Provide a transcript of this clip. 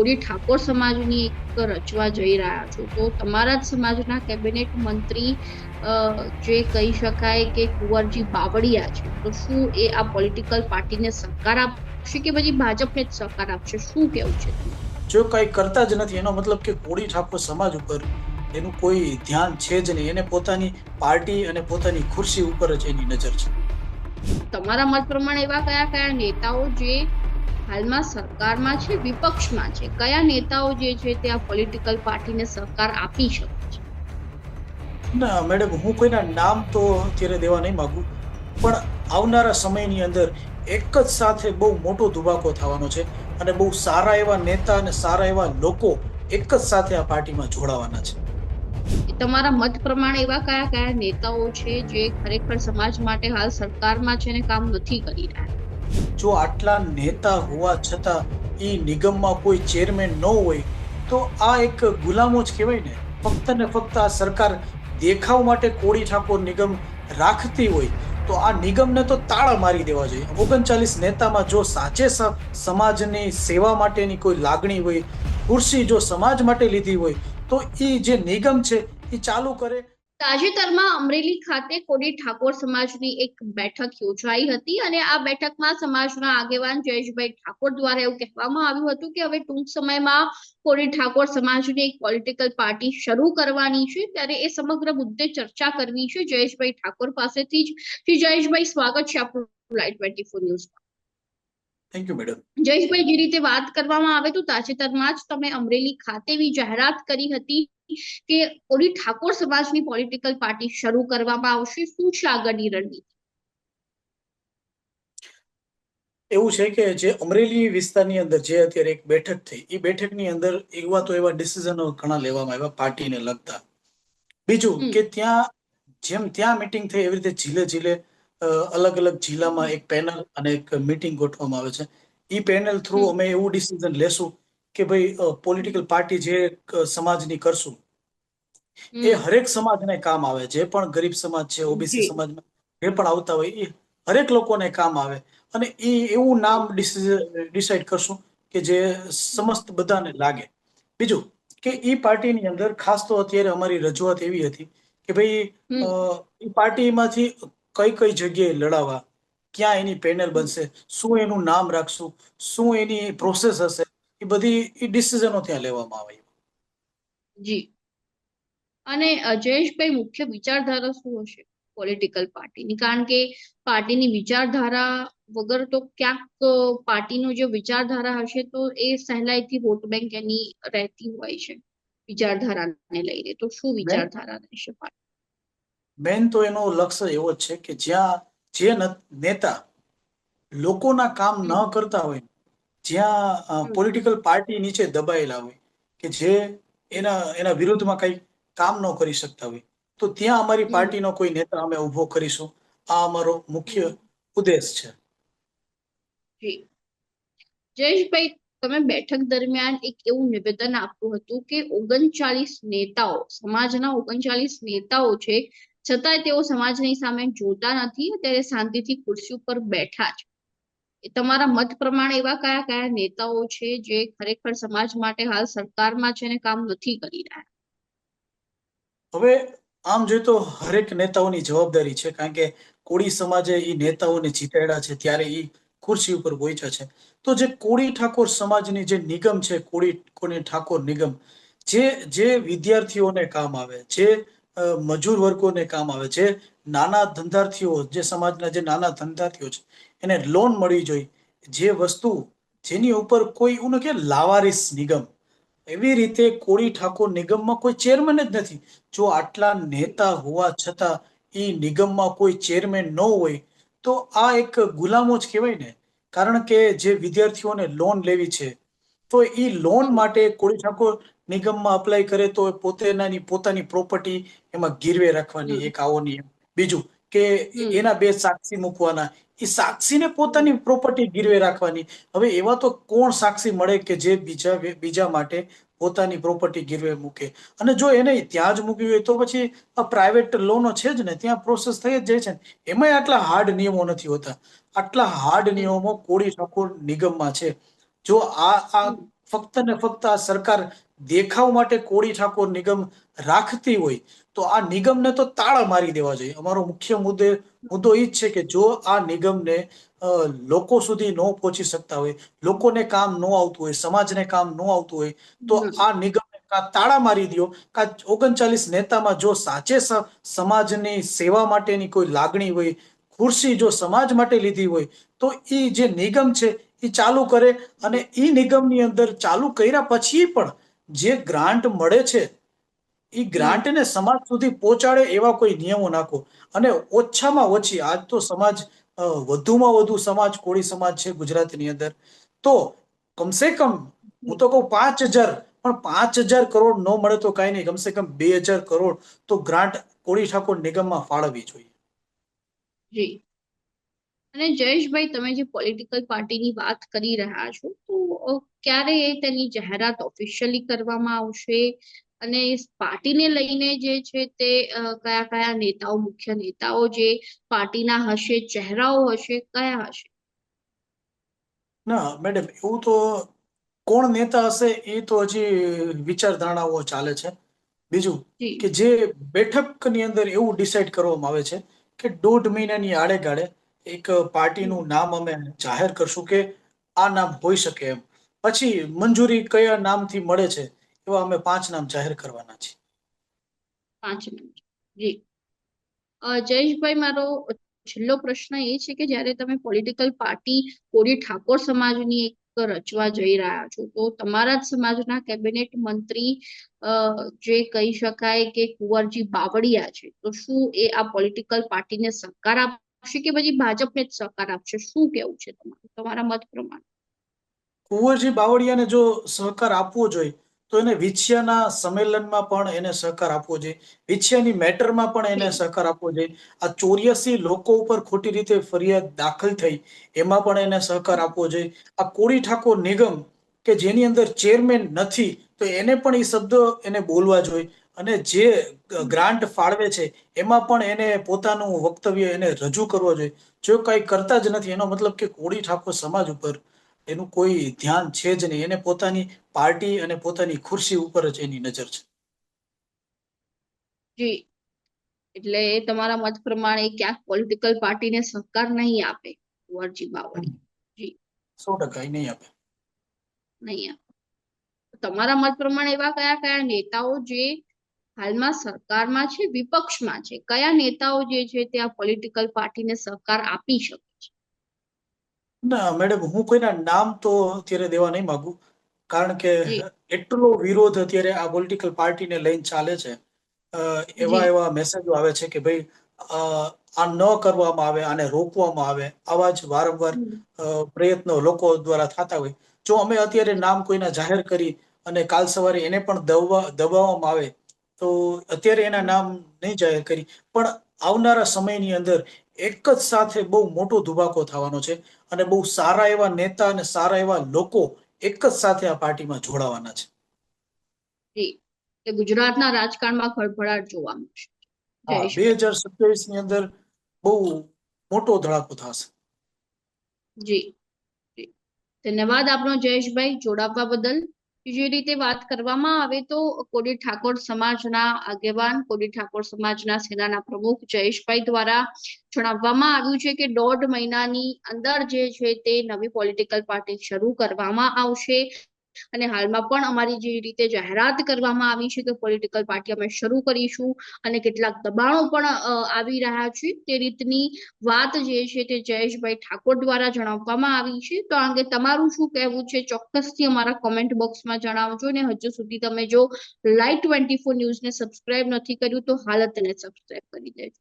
કોળી ઠાકોર સમાજની એક રચવા જઈ રહ્યા છો, તો તમારા જ સમાજના કેબિનેટ મંત્રી જે કહી શકાય કે કુંવરજી બાવળિયા છે, તો શું એ આ પોલિટિકલ પાર્ટીને સહકાર આપશે કે પછી ભાજપને જ સહકાર આપશે? શું કેવું છે તમારું? જો કઈ કરતા જ નથી એનો મતલબ કે કોળી ઠાકોર સમાજ ઉપર એનું કોઈ ધ્યાન છે જ નહીં. એને પોતાની પાર્ટી અને પોતાની ખુરશી ઉપર જ એની નજર છે. તમારા મત પ્રમાણે એવા કયા કયા નેતાઓ જે હાલમાં સરકારમાં છે, વિપક્ષમાં છે, કયા નેતાઓ જે છે તે આ પોલિટિકલ પાર્ટીને સહકાર આપી શકે છે? ના મેડમ, હું કોઈના નામ તો અત્યારે દેવા નહીં માંગુ, પણ આવનારા સમયની અંદર એક જ સાથે બહુ મોટો ધુબાકો થવાનો છે અને બહુ સારા એવા નેતા અને સારા એવા લોકો એક જ સાથે આ પાર્ટીમાં જોડાવાના છે. તમારા મત પ્રમાણે એવા કયા કયા નેતાઓ છે જે ખરેખર સમાજ માટે હાલ સરકારમાં છે ને કામ નથી કરી રહ્યા? જો આટલા નેતા હોવા છતાં એ નિગમમાં કોઈ ચેરમેન ન હોય તો આ એક ગુલામો જ કહેવાય ને. ફક્ત ને ફક્ત આ સરકાર દેખાવ માટે કોળી ઠાકોર નિગમ રાખતી હોય તો આ નિગમને તો તાળા મારી દેવા જોઈએ. 39 નેતામાં જો સાચે સમાજની સેવા માટેની કોઈ લાગણી હોય, ખુરશી જો સમાજ માટે લીધી હોય, તો એ જે નિગમ છે એ ચાલુ કરે. તાજેતરમાં અમરેલી ખાતે કોળી ઠાકોર સમાજની એક બેઠક યોજાઈ હતી અને આ બેઠકમાં સમાજના આગેવાન જયેશભાઈ ઠાકોર દ્વારા એવું કહેવામાં આવ્યું હતું કે હવે ટૂંક સમયમાં કોળી ઠાકોર સમાજની એક પોલિટિકલ પાર્ટી શરૂ કરવાની છે, ત્યારે એ સમગ્ર મુદ્દે ચર્ચા કરવી છે જયેશભાઈ ઠાકોર પાસેથી જ. શ્રી જયેશભાઈ, સ્વાગત છે આપણું લાઈવ 24 ન્યૂઝમાં. Thank you madam. જયેશભાઈ, જે રીતે વાત કરવામાં આવે તો તાજેતરમાં જ તમે અમરેલી ખાતે એવી જાહેરાત કરી હતી કે કોળી ઠાકોર સમાજની પોલિટિકલ પાર્ટી શરૂ કરવામાં આવશે. શું છે આગળની રણનીતિ? એવું છે કે જે અમરેલી વિસ્તારની અંદર જે અત્યારે એક બેઠક થઈ, એ બેઠકની અંદર એવા ડિસિઝનો ઘણા લેવામાં આવ્યા પાર્ટીને લગતા. બીજું કે ત્યાં મીટિંગ થઈ એવી રીતે જિલ્લે જિલ્લે અલગ અલગ જિલ્લામાં એક પેનલ અને એક મીટિંગ ગોઠવવામાં આવે છે. એ પેનલ થ્રુ અમે એવું ડિસિઝન લેશું કે ભાઈ પોલિટિકલ પાર્ટી જે સમાજની કરશું એ હરેક સમાજને કામ આવે. જે પણ ગરીબ સમાજ છે, ઓબીસી જી સમાજમાં જે પણ આવતા હોય એ હરેક લોકોને કામ આવે અને એ એવું નામ ડિસાઈડ કરશું કે જે સમસ્ત બધાને લાગે. બીજું કે એ પાર્ટીની અંદર ખાસ તો અત્યારે અમારી રજૂઆત એવી હતી કે ભાઈ એ પાર્ટીમાંથી કઈ કઈ જગ્યાએ લડાવવા, ક્યાં એની પેનલ બનશે, શું એનું નામ રાખશું, શું એની પ્રોસેસ હશે, એ બધી એ ડિસિઝનો ત્યાં લેવામાં આવે. જી. અને જયેશભાઈ, મુખ્ય વિચારધારા શું હશે પોલિટિકલ પાર્ટીની? કારણ કે પાર્ટીની વિચારધારા વગર તો ક્યાંક પાર્ટીનો જે વિચારધારા હશે તો એ સહેલાઈથી વોટ બેંક એની રહેતી હોય છે વિચારધારાને લઈને. તો શું વિચારધારા રહેશે? મેન તો એનો લક્ષ્ય એવો જ છે કે જ્યાં જે નેતા લોકોના કામ ન કરતા હોય, જ્યાં પોલિટિકલ પાર્ટી નીચે દબાયેલા હોય, કે જે એના વિરુદ્ધમાં કઈ કામ ન કરી શકતા હોય, તો ત્યાં અમારી પાર્ટીનો કોઈ નેતા અમે ઉભો કરીશું. આ અમારો મુખ્ય ઉદ્દેશ છે. જી. જયેશભાઈ, તમે બેઠક દરમિયાન એક એવું નિવેદન આપ્યું હતું કે 39 નેતાઓ, સમાજના 39 નેતાઓ છે, છતાંય તેઓ સમાજની સામે જોતા નથી, ત્યારે શાંતિથી ખુરશી ઉપર બેઠા છે. તમારા મત પ્રમાણે એવા કયા કયા નેતાઓ છે જે ખરેખર સમાજ માટે હાલ સરકારમાં છે ને કામ નથી કરી રહ્યા? હવે આમ જોઈએ તો હરેક નેતાઓની જવાબદારી છે, કારણ કે કોળી સમાજે એ નેતાઓને જીતાડ્યા છે ત્યારે એ ખુરશી ઉપર પહોંચ્યા છે. તો જે કોળી ઠાકોર સમાજની જે નિગમ છે, કોળી ઠાકોર નિગમ, જે વિદ્યાર્થીઓને કામ આવે, જે મજૂર વર્ગોને કામ આવે, જે નાના ધંધાર્થીઓ, જે સમાજના જે નાના ધંધાર્થીઓ છે એને લોન મળવી જોઈએ, જે વસ્તુ જેની ઉપર કોઈ એવું કે લાવારીસ નિગમ, એવી રીતે કોળી ઠાકોર નિગમમાં કોઈ ચેરમેન જ નથી. જો આટલા નેતા હોવા છતાં એ નિગમમાં કોઈ ચેરમેન ન હોય તો આ એક ગુલામો જ કહેવાય ને. કારણ કે જે વિદ્યાર્થીઓને લોન લેવી છે તો એ લોન માટે કોળી ઠાકોર નિગમમાં અપ્લાય કરે તો પોતાની પ્રોપર્ટી એમાં ગીરવે રાખવાની, એક આવો નિયમ. બીજું કે એના બે સાક્ષી મૂકવાના, એ સાક્ષીને પોતાની પ્રોપર્ટી ગીરવે રાખવાની. હવે એવા તો કોણ સાક્ષી મળે કે જે બીજા માટે પોતાની પ્રોપર્ટી ગીરવે મૂકે? અને જો એને ત્યાં જ મૂકવી હોય તો પછી પ્રાઇવેટ લોનો છે જ ને, ત્યાં પ્રોસેસ થઈ જ જાય છે ને. એમાંય આટલા હાર્ડ નિયમો નથી હોતા. આટલા હાર્ડ નિયમો કોળી ઠાકોર નિગમમાં છે. જો આ ફક્ત ને ફક્ત આ સરકાર દેખાવ માટે કોળી ઠાકોર નિગમ રાખતી હોય તો આ નિગમને તો તાળા મારી દેવા જોઈએ. અમારો મુખ્ય મુદ્દો એ જ છે કે જો આ નિગમને લોકો સુધી ન પહોંચી શકતા હોય, લોકોને કામ ન આવતું હોય, સમાજને કામ ન આવતું હોય, તો આ નિગમને કાં તાળા મારી દો, કાં 39 નેતામાં જો સાચે સમાજની સેવા માટેની કોઈ લાગણી હોય, ખુરશી જો સમાજ માટે લીધી હોય, તો એ જે નિગમ છે એ ચાલુ કરે, અને એ નિગમની અંદર ચાલુ કર્યા પછી પણ જે ગ્રાન્ટ મળે છે એ ગ્રાન્ટને સમાજ સુધી પહોંચાડે એવા કોઈ નિયમો નાખો. અને ઓછામાં ઓછી, આજ તો સમાજ વધુમાં વધુ સમાજ કોળી સમાજ છે ગુજરાતની અંદર, તો કમસે કમ હું તો કહું 5,000, પણ 5,000 કરોડ ન મળે તો કાંઈ નહીં, કમસે કમ 2,000 કરોડ તો ગ્રાન્ટ કોળી ઠાકોર નિગમમાં ફાળવવી જોઈએ. જી. અને જયેશભાઈ, તમે જે પોલિટિકલ પાર્ટીની વાત કરી રહ્યા છો, તો ક્યારે તેની જાહેરાત ઓફિશિયલી કરવામાં આવશે, અને પાર્ટીને લઈને જે છે તે કયા કયા નેતાઓ, મુખ્ય નેતાઓ જે પાર્ટીના હશે, ચહેરાઓ હશે, કયા હશે? ના મેડમ, એવું તો કોણ નેતા હશે એ તો હજી વિચારધારણાઓ ચાલે છે. બીજું કે જે બેઠકની અંદર એવું ડિસાઈડ કરવામાં આવે છે કે 1.5 મહિનાની આડેગાળે એક પાર્ટીનું નામ અમે જાહેર કરશું કે આ નામ હોઈ શકે એમ. પછી મંજૂરી કયા નામથી મળે છે એવા અમે 5 નામ જાહેર કરવાના છીએ. 5 મિનિટ. જી. જયેશભાઈ, મારો છેલ્લો પ્રશ્ન એ છે કે જ્યારે તમે પોલિટિકલ પાર્ટી કોળી ઠાકોર સમાજની એક રચવા જઈ રહ્યા છો, તો તમારા જ સમાજના કેબિનેટ મંત્રી જે કહી શકાય કે કુંવરજી બાવળિયા છે, તો શું એ આ પોલિટિકલ પાર્ટીને સહકાર આપશે કે પછી ભાજપને જ સહકાર આપશે? શું કેવું છે તમારા મત પ્રમાણે? કુંવરજી બાવળિયાને જો સહકાર આપવો જોઈએ તો એને વિછિયાના સંમેલનમાં પણ એને સહકાર આપવો જોઈએ, વિછિયાની મેટરમાં પણ એને સહકાર આપવો જોઈએ. આ 84 લોકો ઉપર ખોટી રીતે ફરિયાદ દાખલ થઈ એમાં પણ એને સહકાર આપવો જોઈએ. આ કોળી ઠાકોર નિગમ કે જેની અંદર ચેરમેન નથી, તો એને પણ એ શબ્દો એને બોલવા જોઈએ. અને જે ગ્રાન્ટ ફાળવે છે એમાં પણ એને પોતાનું વક્તવ્ય એને રજૂ કરવો જોઈએ. જો કંઈ કરતા જ નથી, એનો મતલબ કે કોળી ઠાકોર સમાજ ઉપર એનું કોઈ ધ્યાન છે જ નહીં. એને પોતાની પાર્ટી અને પોતાની ખુરશી ઉપર જ એની નજર છે. જી. એટલે તમારા મત પ્રમાણે ક્યાંક પોલિટિકલ પાર્ટીને સહકાર નહીં આપે કુંવરજી બાવળિયા? જી. 100% નહીં આપે. નહીં આપે. તમારા મત પ્રમાણે એવા કયા કયા નેતાઓ જે હાલમાં સરકારમાં છે, વિપક્ષમાં છે, કયા નેતાઓ જે છે તે આ પોલિટિકલ પાર્ટીને સહકાર આપી શકે છે? ના મેડમ, હું કોઈના નામ તો અત્યારે દેવા નહીં માંગુ, કારણ કે જી. એટલો વિરોધ અત્યારે આ પોલિટિકલ પાર્ટીને લઈને ચાલે છે. એવા જી. એવા મેસેજો આવે છે કે ભાઈ આ ન કરવામાં આવે, આને રોકવામાં આવે, આવા જ વારંવાર પ્રયત્નો લોકો દ્વારા થતા હોય. જો અમે અત્યારે નામ કોઈના જાહેર કરી અને કાલ સવારે એને પણ દબાવવામાં આવે તો અત્યારે એના નામ નહીં જાહેર કરી, પણ આવનારા સમયની અંદર એક જ સાથે બહુ મોટો ધુબાકો થવાનો છે, અને બહુ સારા એવા નેતા અને સારા એવા લોકો એક જ સાથે આ પાર્ટીમાં જોડાવાના છે. જી. કે ગુજરાતના રાજકારણમાં ખળભળાટ જોવા મળશે. હા, જયેશભાઈ. 2027 ની અંદર બહુ મોટો ધડાકો થશે. જી. જી. ધન્યવાદ આપનો જયેશભાઈ, જોડાવા બદલ. જે રીતે વાત કરવામાં આવે તો કોળી ઠાકોર સમાજના આગેવાન, કોળી ઠાકોર સમાજના સેનાના પ્રમુખ જયેશભાઈ દ્વારા જણાવવામાં આવ્યું છે કે 1.5 મહિનાની અંદર જે છે તે નવી પોલિટિકલ પાર્ટી શરૂ કરવામાં આવશે. અને હાલમાં પણ અમારી જે રીતે જાહેરાત કરવામાં આવી છે કે પોલિટિકલ પાર્ટી અમે શરૂ કરીશું, અને કેટલાક દબાણો પણ આવી રહ્યા છે, તે રીતની વાત જે છે તે જયેશભાઈ ઠાકોર દ્વારા જણાવવામાં આવી છે. તો આ અંગે તમારું શું કહેવું છે, ચોક્કસથી અમારા કોમેન્ટ બોક્સમાં જણાવજો. અને હજુ સુધી તમે જો Light 24 ન્યૂઝને સબસ્ક્રાઇબ નથી કર્યું તો હાલ તેને સબસ્ક્રાઇબ કરી દેજો.